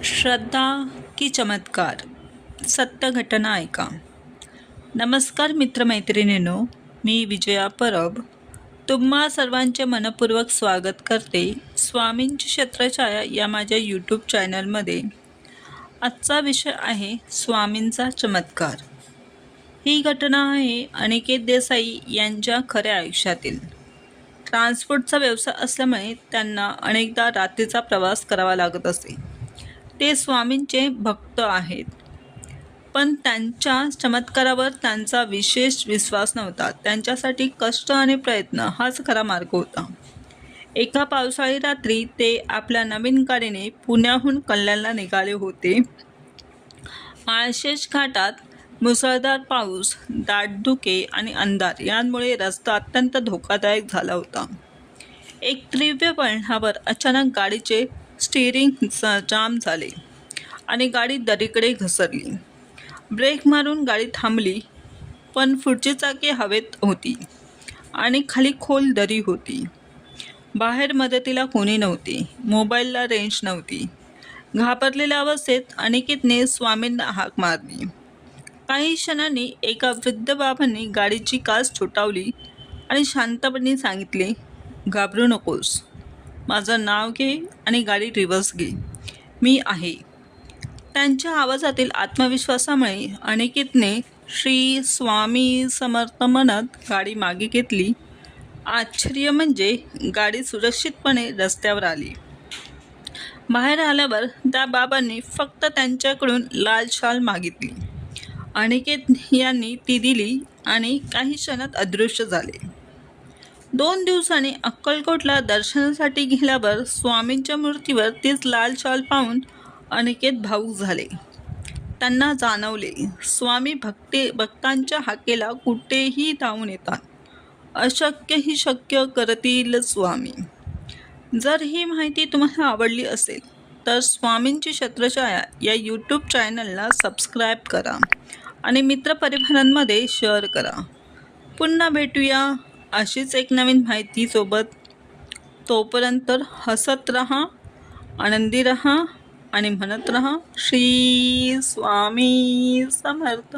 श्रद्धा की चमत्कार सत्य घटना ऐका. नमस्कार मित्रमैत्रिणींनो, मी विजया परब तुम्हा सर्वांचे मनपूर्वक स्वागत करते स्वामींची छत्रछाया या माझ्या यूट्यूब चॅनलमध्ये. आजचा विषय आहे स्वामींचा चमत्कार. ही घटना आहे अनिकेत देसाई यांच्या खऱ्या आयुष्यातील. ट्रान्सपोर्टचा व्यवसाय असल्यामुळे त्यांना अनेकदा रात्रीचा प्रवास करावा लागत असे. ते स्वामींचे भक्त आहेत, पण त्यांच्या चमत्कारावर त्यांचा विशेष विश्वास नव्हता. त्यांच्यासाठी कष्ट आणि प्रयत्न हाच खरा मार्ग होता. एका पावसाळी रात्री ते आपल्या नवीन गाडीने पुण्याहून कल्याणला निघाले होते. माळशेज घाटात मुसळधार पाऊस, दाट धुके आणि अंधार यांमुळे रस्ता अत्यंत धोकादायक झाला होता. एक तीव्र वळणावर अचानक गाडीचे स्टीअरिंग जाम झाले आणि गाडी दरीकडे घसरली. ब्रेक मारून गाडी थांबली, पण पुढची चाके हवेत होती आणि खाली खोल दरी होती. बाहेर मदतीला कोणी नव्हते. मोबाईलला रेंज नव्हती. घाबरलेल्या अवस्थेत अनिकेतने स्वामींना हाक मारली. काही क्षणांनी एका वृद्ध बाबांनी गाडीची काच छोटावली आणि शांतपणे सांगितले, "घाबरू नकोस. माझं नाव घे आणि गाडी रिव्हर्स घे. मी आहे." त्यांच्या आवाजातील आत्मविश्वासामुळे अनिकेतने श्री स्वामी समर्थ म्हणत गाडी मागे घेतली. आश्चर्य म्हणजे गाडी सुरक्षितपणे रस्त्यावर आली. बाहेर आल्यावर त्या बाबांनी फक्त त्यांच्याकडून लाल शाल मागितली. अनिकेत यांनी ती दिली आणि काही क्षणात अदृश्य झाले. 2 दिवसांनी अक्कलकोटला दर्शनासाठी गेल्यावर स्वामींच्या मूर्तीवर तीच लाल शाल पाहून अनिकेत भावूक झाले. त्यांना जाणवले, स्वामी भक्तांच्या हाकेला कुठेही धावून येतात. अशक्य ही शक्य करतील स्वामी. जर ही माहिती तुम्हाला आवडली असेल तर स्वामींची छत्रछाया या यूट्यूब चॅनलला सबस्क्राईब करा आणि मित्रपरिवारांमध्ये शेअर करा. पुन्हा भेटूया अशीच एक नवीन माहितीसोबत. तोपर्यंत हसत रहा, आनंदी रहा आणि म्हणत रहा, श्री स्वामी समर्थ.